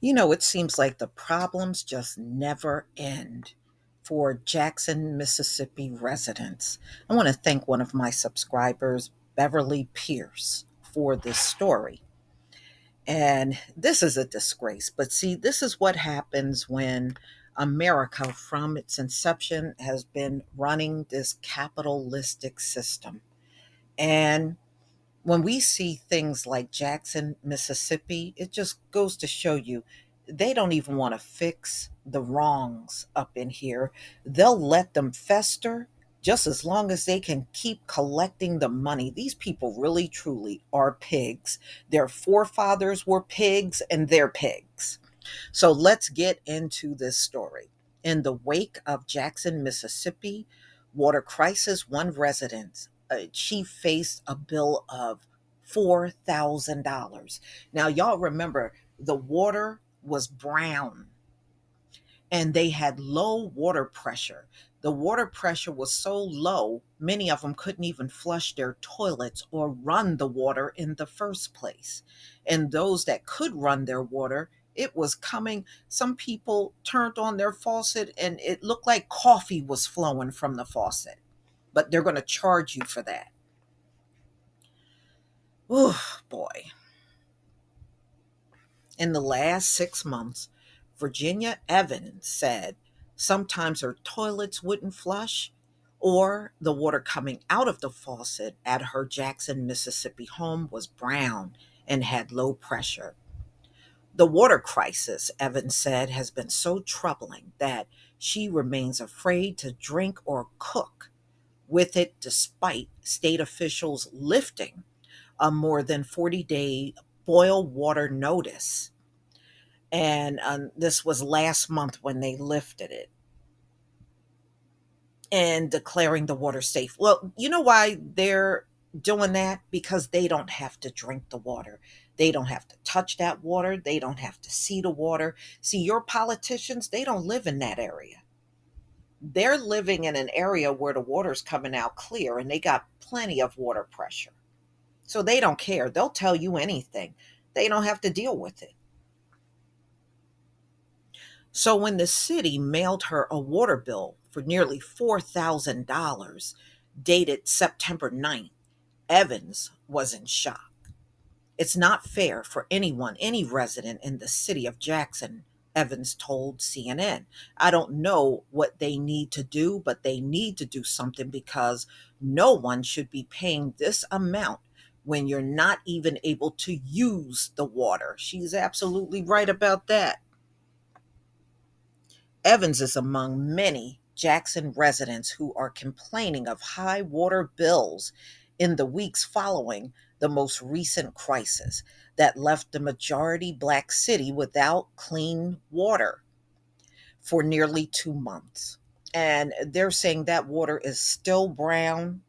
It seems like the problems just never end for Jackson, Mississippi residents. I want to thank one of my subscribers, Beverly Pierce, for this story. And this is a disgrace. But see, this is what happens when America, from its inception, has been running this capitalistic system. And when we see things like Jackson, Mississippi, it just goes to show you they don't even want to fix the wrongs up in here. They'll let them fester just as long as they can keep collecting the money. These people really, truly are pigs. Their forefathers were pigs and they're pigs. So let's get into this story. In the wake of Jackson, Mississippi, water crisis, one resident, she faced a bill of $4,000. Now, y'all remember the water was brown and they had low water pressure. The water pressure was so low, many of them couldn't even flush their toilets or run the water in the first place. And those that could run their water, it was coming. Some people turned on their faucet and it looked like coffee was flowing from the faucet, but they're going to charge you for that. Oh, boy. In the last 6 months, Virginia Evans said sometimes her toilets wouldn't flush or the water coming out of the faucet at her Jackson, Mississippi home was brown and had low pressure. The water crisis, Evans said, has been so troubling that she remains afraid to drink or cook with it despite state officials lifting a more than 40-day boil water notice. And this was last month when they lifted it and declaring the water safe. Well, you know why they're doing that? Because they don't have to drink the water. They don't have to touch that water. They don't have to see the water. See, your politicians, they don't live in that area. They're living in an area where the water's coming out clear and they got plenty of water pressure. So they don't care. They'll tell you anything. They don't have to deal with it. So when the city mailed her a water bill for nearly $4,000 dated September 9th, Evans was in shock. It's not fair for anyone, any resident in the city of Jackson, Evans told CNN. I don't know what they need to do, but they need to do something because no one should be paying this amount when you're not even able to use the water. She's absolutely right about that. Evans is among many Jackson residents who are complaining of high water bills in the weeks following the most recent crisis that left the majority black city without clean water for nearly 2 months. And they're saying that water is still brown.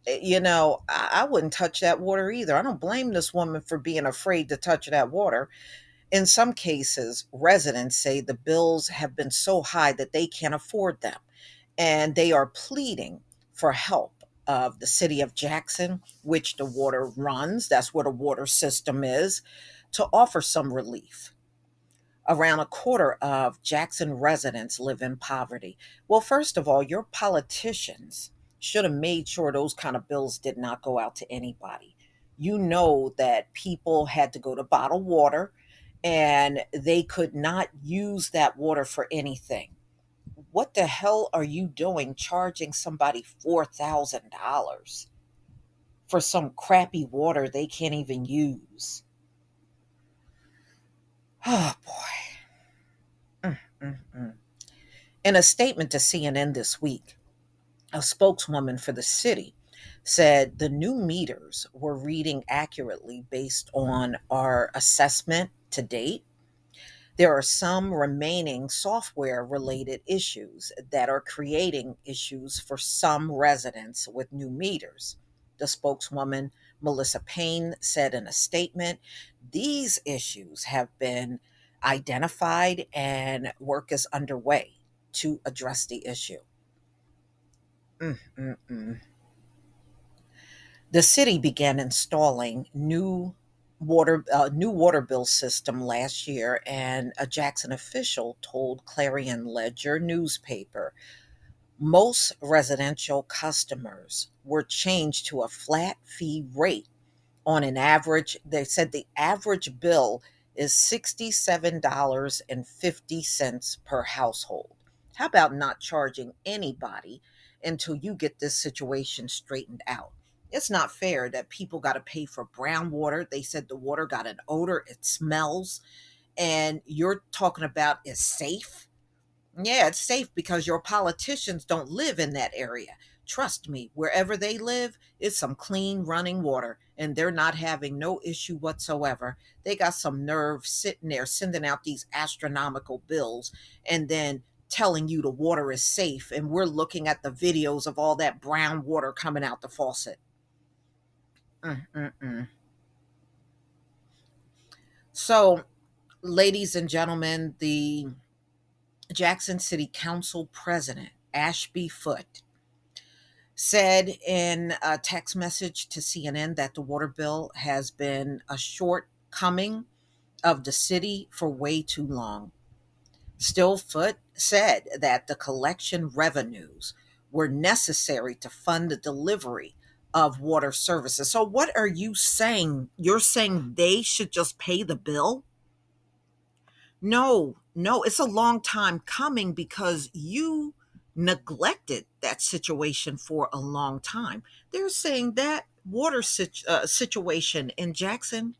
I wouldn't touch that water either. I don't blame this woman for being afraid to touch that water. In some cases, residents say the bills have been so high that they can't afford them, and they are pleading for help of the city of Jackson, which the water runs, that's where the water system is, to offer some relief. Around a quarter of Jackson residents live in poverty. Well, first of all, your politicians should have made sure those kind of bills did not go out to anybody. You know that people had to go to bottled water and they could not use that water for anything. What the hell are you doing charging somebody $4,000 for some crappy water they can't even use? Oh boy. Mm-mm-mm. In a statement to CNN this week, a spokeswoman for the city said the new meters were reading accurately based on our assessment to date. There are some remaining software related issues that are creating issues for some residents with new meters. The spokeswoman, Melissa Payne, said in a statement, these issues have been identified and work is underway to address the issue. Mm-mm-mm. The city began installing new new water bill system last year, and a Jackson official told Clarion Ledger newspaper most residential customers were changed to a flat fee rate. On an average, they said the average bill is $67.50 per household. How about not charging anybody until you get this situation straightened out? It's not fair that people got to pay for brown water. They said the water got an odor, it smells, and you're talking about is safe. Yeah, it's safe because your politicians don't live in that area. Trust me, wherever they live is some clean running water, and they're not having no issue whatsoever. They got some nerve sitting there sending out these astronomical bills and then telling you the water is safe, and we're looking at the videos of all that brown water coming out the faucet. Mm-mm-mm. So, ladies and gentlemen, the Jackson City Council President, Ashby Foote, said in a text message to CNN that the water bill has been a shortcoming of the city for way too long. Stillfoot said that the collection revenues were necessary to fund the delivery of water services. So, what are you saying? You're saying they should just pay the bill? No, no, it's a long time coming because you neglected that situation for a long time. They're saying that situation in Jackson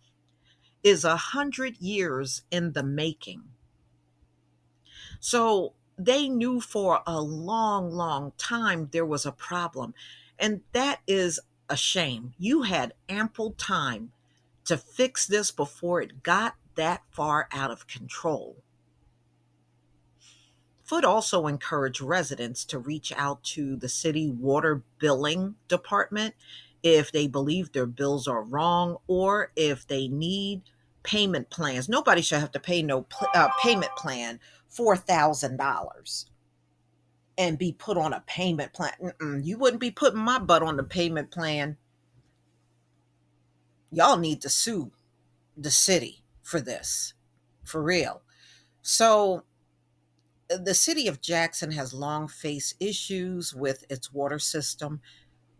is 100 years in the making. So they knew for a long, long time there was a problem. And that is a shame. You had ample time to fix this before it got that far out of control. Foot also encouraged residents to reach out to the city water billing department if they believe their bills are wrong or if they need payment plans. Nobody should have to pay no payment plan $4,000 and be put on a payment plan. You wouldn't be putting my butt on the payment plan. Y'all need to sue the city for this, for real. So the city of Jackson has long faced issues with its water system.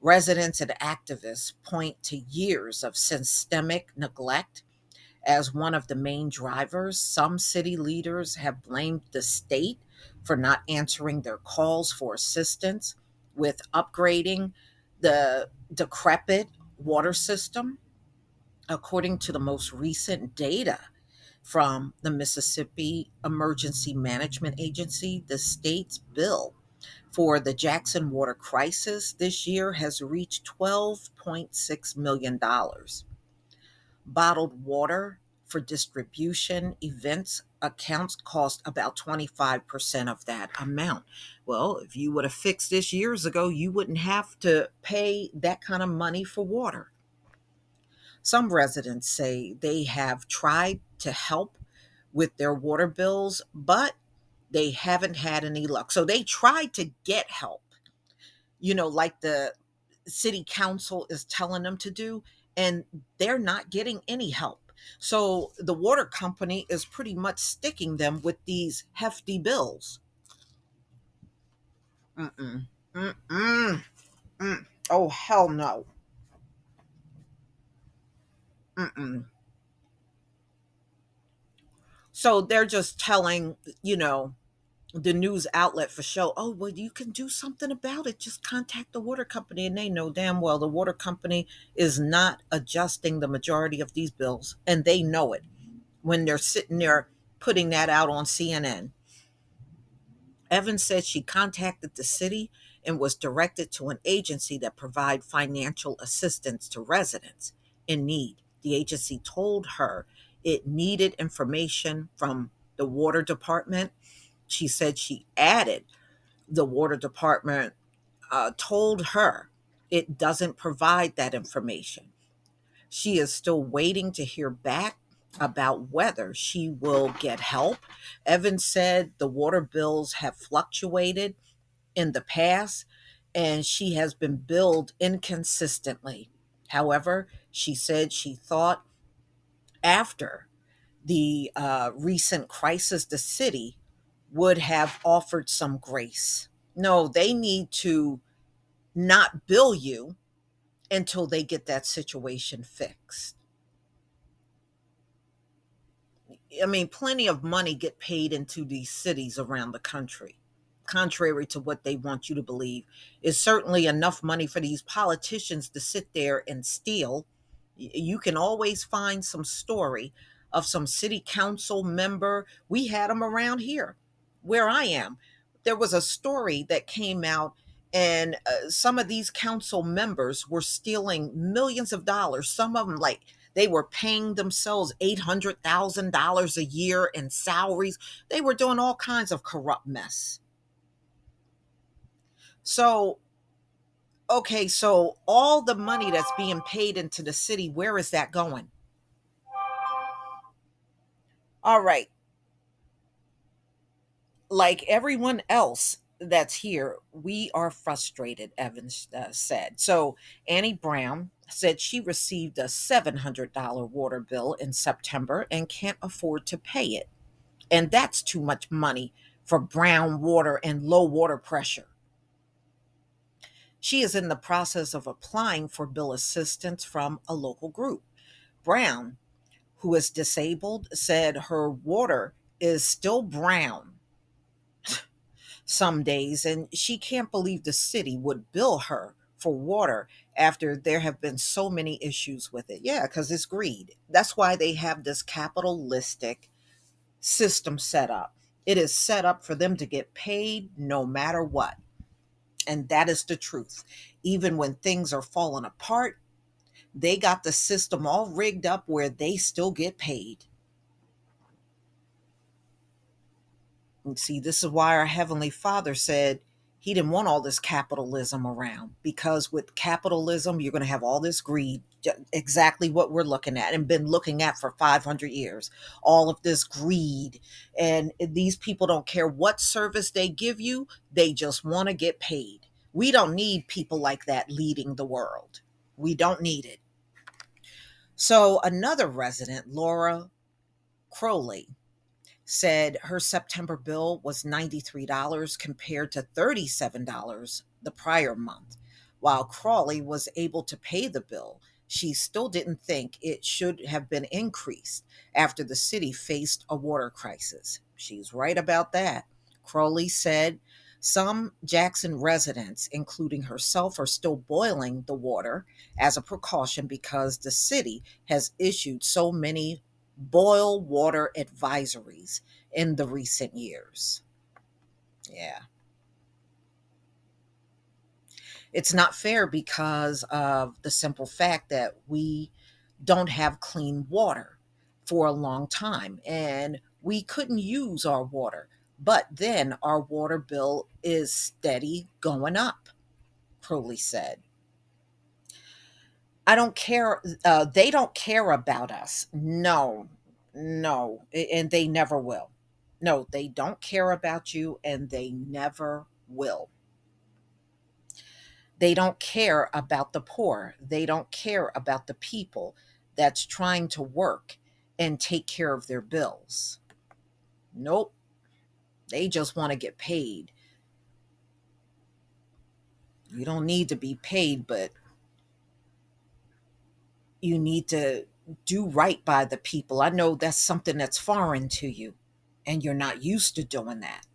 Residents and activists point to years of systemic neglect as one of the main drivers. Some city leaders have blamed the state for not answering their calls for assistance with upgrading the decrepit water system. According to the most recent data from the Mississippi Emergency Management Agency, the state's bill for the Jackson water crisis this year has reached $12.6 million. Dollars. Bottled water for distribution events accounts cost about 25% of that amount. Well, if you would have fixed this years ago, you wouldn't have to pay that kind of money for water. Some residents say they have tried to help with their water bills, but they haven't had any luck. So they tried to get help, like the city council is telling them to do, and they're not getting any help. So the water company is pretty much sticking them with these hefty bills. Mm-mm. Mm-mm. Mm. Oh, hell no. Mm-mm. So they're just telling, the news outlet for show, oh, well, you can do something about it. Just contact the water company. And they know damn well the water company is not adjusting the majority of these bills. And they know it when they're sitting there putting that out on CNN. Evans said she contacted the city and was directed to an agency that provide financial assistance to residents in need. The agency told her it needed information from the water department. She said she added the water department told her it doesn't provide that information. She is still waiting to hear back about whether she will get help. Evans said the water bills have fluctuated in the past and she has been billed inconsistently. However, she said she thought After the recent crisis, the city would have offered some grace. No, they need to not bill you until they get that situation fixed. I mean, plenty of money get paid into these cities around the country, contrary to what they want you to believe. Is certainly enough money for these politicians to sit there and steal. You can always find some story of some city council member. We had them around here where I am. There was a story that came out, and some of these council members were stealing millions of dollars. Some of them, like, they were paying themselves $800,000 a year in salaries. They were doing all kinds of corrupt mess. So, okay, so all the money that's being paid into the city, where is that going? All right, like everyone else that's here, we are frustrated, Evans said. So, Annie Brown said she received a $700 water bill in September and can't afford to pay it. And that's too much money for brown water and low water pressure. She is in the process of applying for bill assistance from a local group. Brown, who is disabled, said her water is still brown some days, and she can't believe the city would bill her for water after there have been so many issues with it. Yeah, because it's greed. That's why they have this capitalistic system set up. It is set up for them to get paid no matter what. And that is the truth. Even when things are falling apart, they got the system all rigged up where they still get paid. And see, this is why our Heavenly Father said he didn't want all this capitalism around, because with capitalism, you're going to have all this greed, exactly what we're looking at and been looking at for 500 years. All of this greed. And these people don't care what service they give you, they just want to get paid. We don't need people like that leading the world. We don't need it. So, another resident, Laura Crowley, said her September bill was $93 compared to $37 the prior month. While Crawley was able to pay the bill, she still didn't think it should have been increased after the city faced a water crisis. She's right about that. Crowley said some Jackson residents, including herself, are still boiling the water as a precaution because the city has issued so many boil water advisories in the recent years. Yeah. It's not fair because of the simple fact that we don't have clean water for a long time and we couldn't use our water. But then our water bill is steady going up, Crowley said. I don't care. They don't care about us. No, no. And they never will. No, they don't care about you and they never will. They don't care about the poor. They don't care about the people that's trying to work and take care of their bills. Nope. They just want to get paid. You don't need to be paid, but you need to do right by the people. I know that's something that's foreign to you and you're not used to doing that,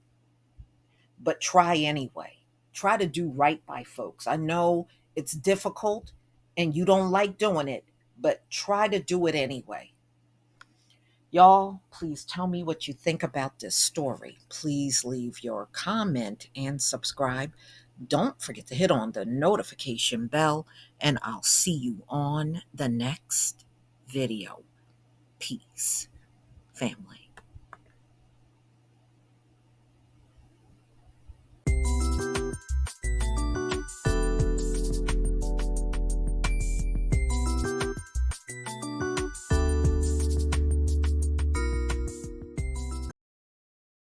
but try anyway. Try to do right by folks. I know it's difficult and you don't like doing it, but try to do it anyway. Y'all, please tell me what you think about this story. Please leave your comment and subscribe. Don't forget to hit on the notification bell, and I'll see you on the next video. Peace, family.